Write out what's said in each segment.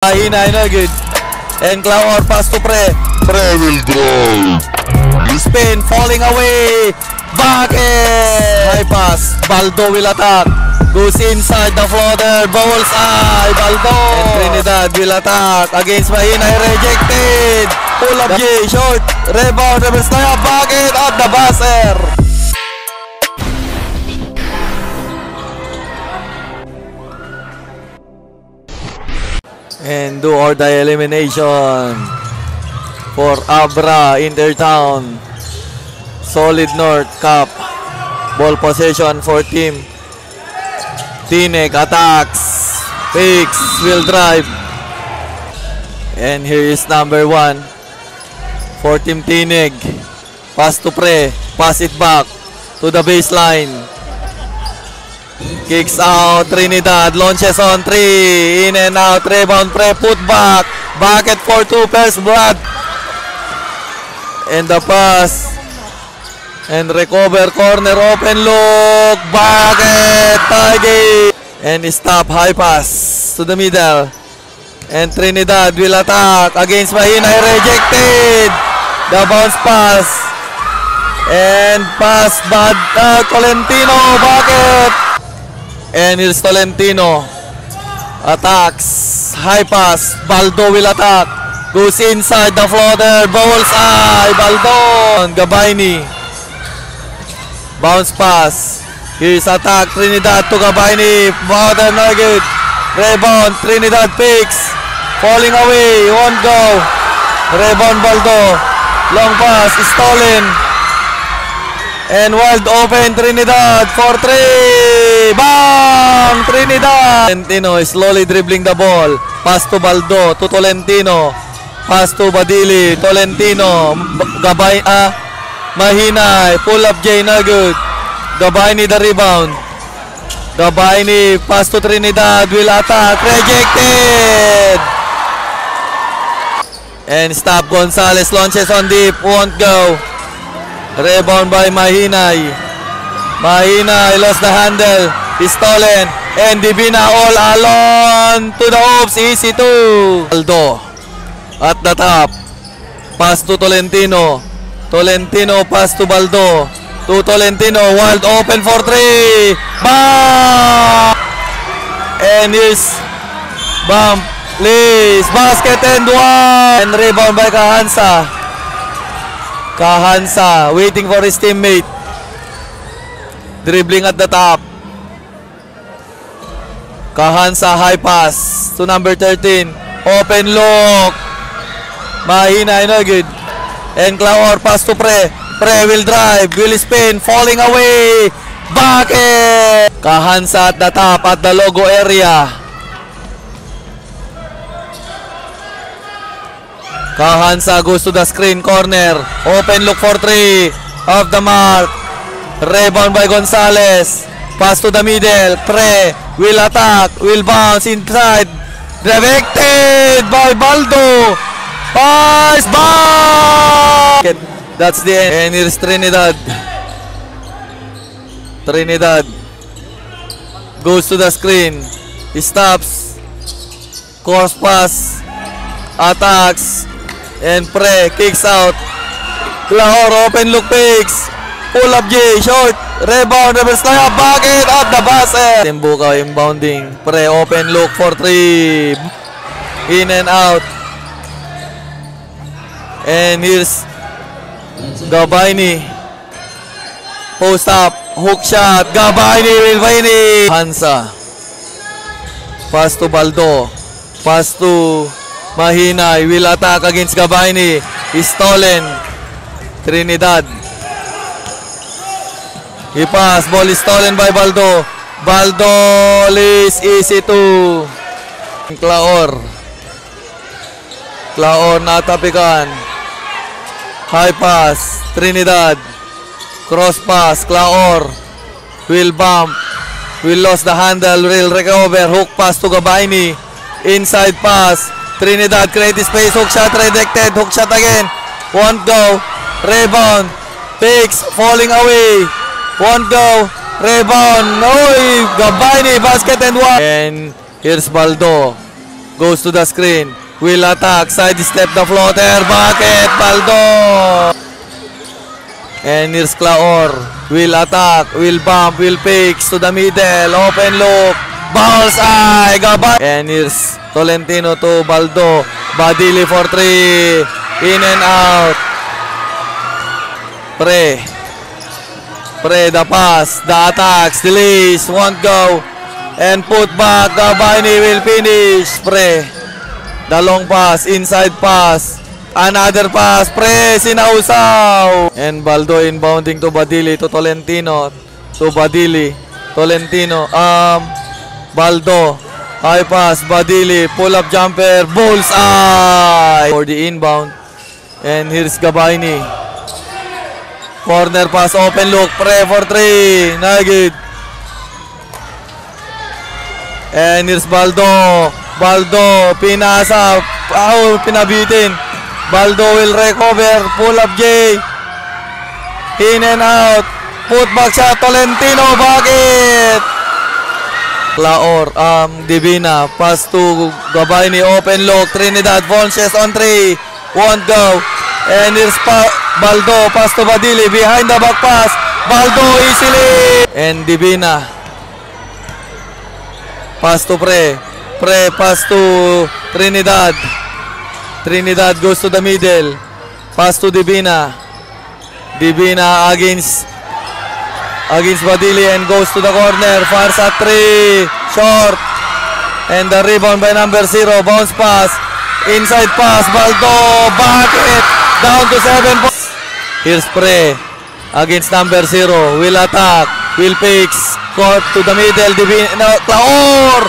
Mahina, no good. And Claor pass to Pre. Pre will drive. Spin, falling away. Back in. High pass. Baldo will attack. Goes inside the floater. Bullseye. Baldo. And Trinidad will attack against Mahina. Rejected. Pull up J. Short. Rebound. Reverse layup. Back in at the buzzer. And do or die elimination for Abra Intertown. Solid North Cup. Ball possession for team Tineg. Attacks. Fakes. Will drive. And here is number 1 for team Tineg. Pass to Pre. Pass it back to the baseline. Kicks out. Trinidad launches on 3. In and out. Rebound Pre. Put back. Bucket for 2. First blood. And the pass. And recover. Corner. Open look. Bucket. Tie game. And stop. High pass to the middle. And Trinidad will attack against Mahina. Rejected. The bounce pass. And pass bad. Tolentino. Bucket. And here's Tolentino. Attacks. High pass. Baldo will attack. Goes inside the floater. Bullseye. Baldo. Gabayni. Bounce pass. Here's attack. Trinidad to Gabayni. Water nugget. Rebound. Trinidad picks. Falling away. Won't go. Rebound Baldo. Long pass. Stolen. And wide open. Trinidad for 3. Bang! Trinidad! Tolentino is slowly dribbling the ball. Pass to Baldo. To Tolentino. Pass to Badili. Tolentino. Gabay. Mahina. Pull up J. Na good. Gabayni the rebound. Gabayni. Pass to Trinidad. Will attack. Rejected! And stop. Gonzalez launches on deep. Won't go. Rebound by Mahinay. Mahinay lost the handle. Stolen. And Divina all alone to the hoops. Easy to Baldo at the top. Pass to Tolentino. Tolentino pass to Baldo. To Tolentino. Wild open for 3. Bam! And here's bump. Please. Basket and 1. And rebound by Kahansa. Kahansa waiting for his teammate. Dribbling at the top. Kahansa high pass to number 13. Open look. Mahina, no good. And Claor pass to Pre. Pre will drive. Will spin. Falling away. Bucket. Kahansa at the top at the logo area. Kahansa goes to the screen corner. Open look for 3. Off the mark. Rebound by Gonzalez. Pass to the middle. Pre will attack. Will bounce inside. Directed by Baldo. Pass back. That's the end. And here's Trinidad. Trinidad goes to the screen. He stops. Cross pass. Attacks. And Pre kicks out. Claor open look picks. Pull up J. Short. Rebound. Reverse layup. Bucket at the basket. Timbukaw inbounding. Pre open look for 3. In and out. And here's Gabayni. Post up. Hook shot. Gabayni will win it. Hansa. Pass to Baldo. Pass to Mahinay. Will attack against Gabayni. Stolen. Trinidad. He pass. Ball is stolen by Baldo. Baldo is easy to Claor. Claor natapikan. High pass. Trinidad. Cross pass. Claor. Will bump. Will lose the handle. Will recover. Hook pass to Gabayni. Inside pass. Trinidad create space. Hook shot rejected. Hook shot again. Won't go. Rebound. Picks. Falling away. Won't go. Rebound. Oy! Gabayni. Basket and 1. And here's Baldo. Goes to the screen. Will attack. Side step the floater. Bucket. Baldo. And here's Claor. Will attack. Will bump. Will fix to the middle. Open look. Bullseye. Gabay. And here's Tolentino to Baldo. Badili for 3. In and out. Pre the pass, the attacks, delays, won't go, and put back, Gabayni will finish, Pre, the long pass, inside pass, another pass, Pre, sinausaw, and Baldo inbounding to Badili, to Tolentino, to Badili, Tolentino, Baldo, high pass, Badili, pull up jumper, bullseye, for the inbound, and here's Gabayni. Corner pass, open look, Pre for 3. Nagid. And here's Baldo. Baldo, pinasa. Pinabitin. Baldo will recover. Pull up J. In and out. Put back shot, Tolentino. Bakit? Claor, Divina. Pass to Gabayni. Open look. Trinidad. Vonches on 3. Won't go. And here's Baldo, pass to Badili, behind the back pass, Baldo easily, and Divina, pass to Pre, pass to Trinidad, Trinidad goes to the middle, pass to Divina, against Badili and goes to the corner, far at 3, short, and the rebound by number 0, bounce pass, inside pass, Baldo, bucket, down to 7 points. Here's Pre against number 0. Will attack. Will fix. Court to the middle. Claor.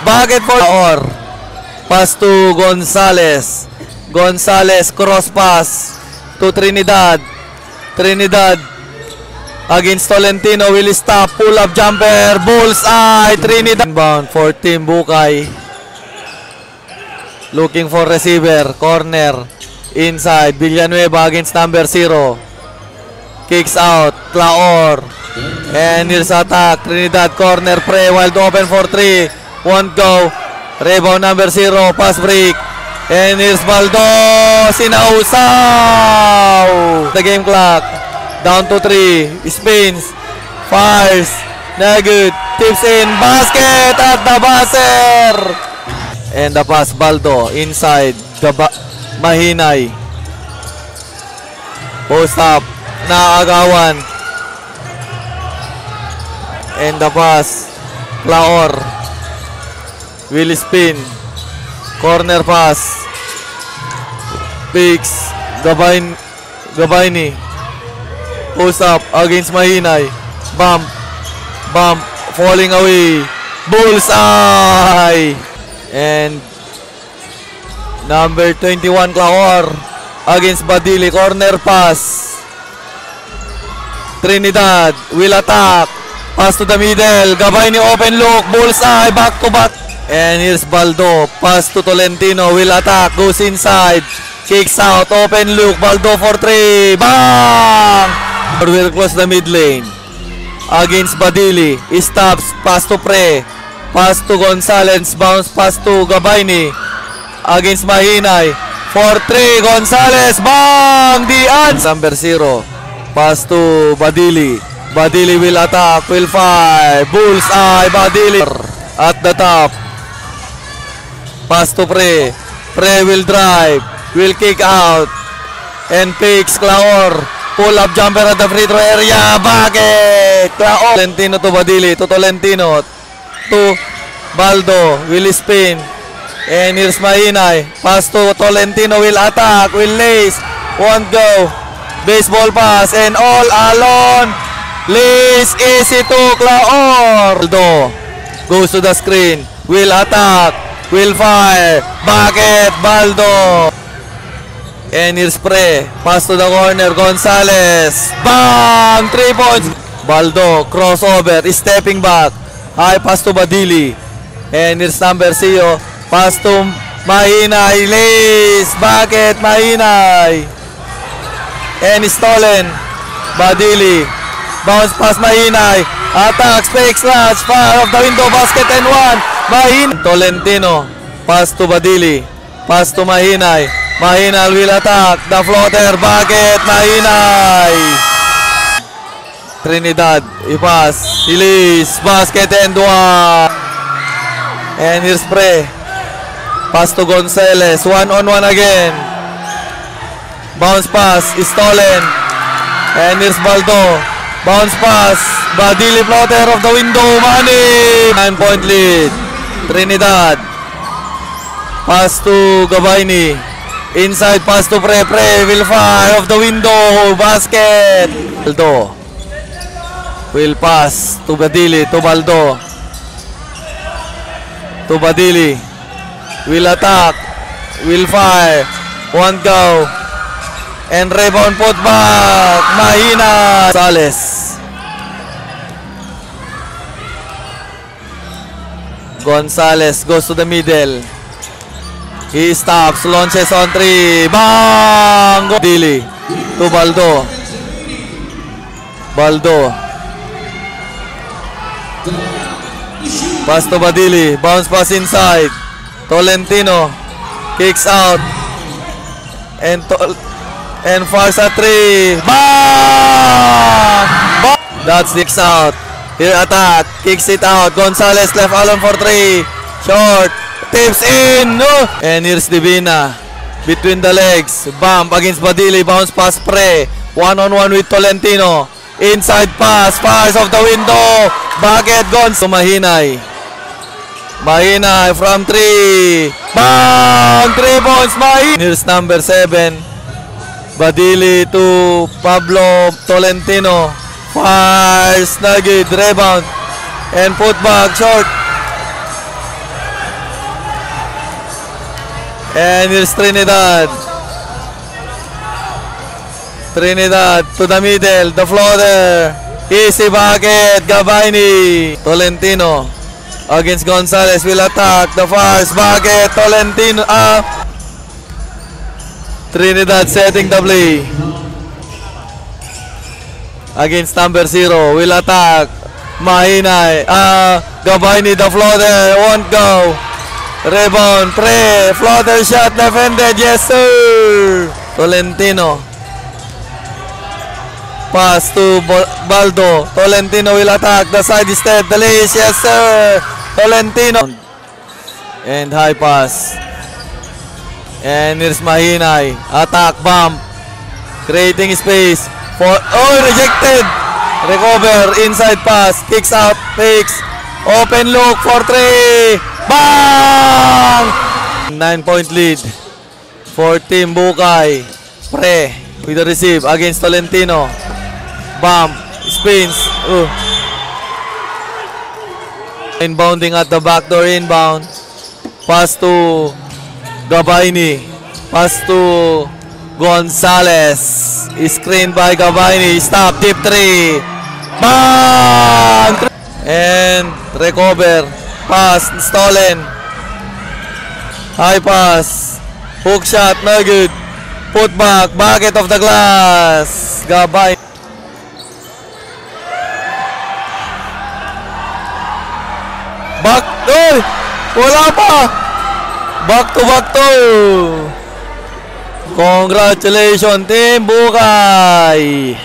Bucket for Claor. Pass to Gonzales. Gonzales cross pass to Trinidad. Trinidad against Tolentino. Will stop. Pull up jumper. Bullseye. Trinidad. Inbound for Team Bukay. Looking for receiver. Corner. Inside, Villanueva against number 0. Kicks out, Claor. And here's attack, Trinidad corner, Pre, wide open for 3. Won't go. Rebound number 0, pass break. And here's Baldo, sinausaw. The game clock, down to 3. Spins, fires, na good. Tips in, basket at the buzzer. And the pass, Baldo, inside, Mahinay. Post up. Naagawan. And the pass. Claor. Will spin. Corner pass. Picks. Gabayni. Post up against Mahinay. Bump. Falling away. Bullseye. And number 21, Claor against Badili. Corner pass. Trinidad will attack. Pass to the middle. Gabayni open look. Bullseye. Back to back. And here's Baldo. Pass to Tolentino. Will attack. Goes inside. Kicks out. Open look. Baldo for 3. Bang! Will close the mid lane. Against Badili. Stops. Pass to Pre. Pass to Gonzales. Bounce pass to Gabayni. Against Mahinay. For 3, Gonzales, bang! The answer. Number 0, pass to Badili. Badili will attack, will fire. Bullseye, Badili. At the top. Pass to Pre. Pre will drive, will kick out. And picks Claor. Pull up jumper at the free throw area. Bucket! Claor. Tolentino to Badili, to Tolentino. To Baldo, will spin. And here's Mahinay. Pass to Tolentino, will attack, will lace, won't go. Baseball pass, and all alone. Lace, easy to Claor. Baldo goes to the screen, will attack, will fire. Bucket, Baldo. And here's Pre. Pass to the corner, Gonzales. Bang! 3 points. Baldo, crossover, stepping back. High pass to Badili. And here's number 0. Pass to Mahinay. Lace. Bucket. Mahinay. And stolen. Badili. Bounce pass Mahinay. Attacks. Fake slash. Far of the window. Basket and 1. Mahinay. Tolentino. Pass to Badili. Pass to Mahinay. Mahinay will attack. The floater. Bakit? Mahinay. Trinidad. Ipas. Release. Basket and one. And here's Pre. Pass to Gonzales. 1-on-1 again. Bounce pass. Is stolen. And here's Baldo. Bounce pass. Badili floater of the window. Money. 9-point lead. Trinidad. Pass to Gabayni. Inside pass to Pre. Pre will fire off the window. Basket. Baldo. Will pass to Badili. To Baldo. To Badili. Will attack. Will fire. One go. And rebound put back. Mahina. Gonzales. Gonzales goes to the middle. He stops. Launches on 3. Bang! Badili. To Baldo. Baldo. Pass to Badili. Bounce pass inside. Tolentino. Kicks out. And fires at 3. Bang! That's kicks out. Here attack. Kicks it out. Gonzales left alone for 3. Short. Tips in. No. And here's Divina. Between the legs. Bump against Badili. Bounce pass Pre. 1-on-1 with Tolentino. Inside pass. Fires off the window. Bakit Gonz. To Mahinay. Mahinay from 3. Bang! 3 points. Mahinay. Here's number 7. Badili to Pablo Tolentino. Fires. Nugget. Rebound. And put back. Short. And here's Trinidad. Trinidad to the middle. The floater. Easy bucket. Gabayni. Tolentino against Gonzales will attack. The fires. Bucket. Tolentino. Trinidad setting the play. Against number 0. Will attack. Mahinay. Gabayni. The floater. Won't go. Rebound, Pre, floater shot defended, yes sir! Tolentino. Pass to Baldo. Tolentino will attack, the side step, the lace, yes sir! Tolentino. And high pass. And here's Mahinay. Attack, bump. Creating space. Rejected! Recover, inside pass, kicks out, takes. Open look for 3. Bang! 9-point lead for Team Bukay. Pre with the receive against Tolentino. Bump. Spins. Inbounding at the backdoor inbound. Pass to Gabayni. Pass to Gonzales. Screened by Gabayni. Stop. Deep 3. Bang! And recover. Pass, stolen. High pass. Hook shot, no good. Put back, bucket of the glass. Gabay. Back, wala pa. Back to. Congratulations, Team Bukay.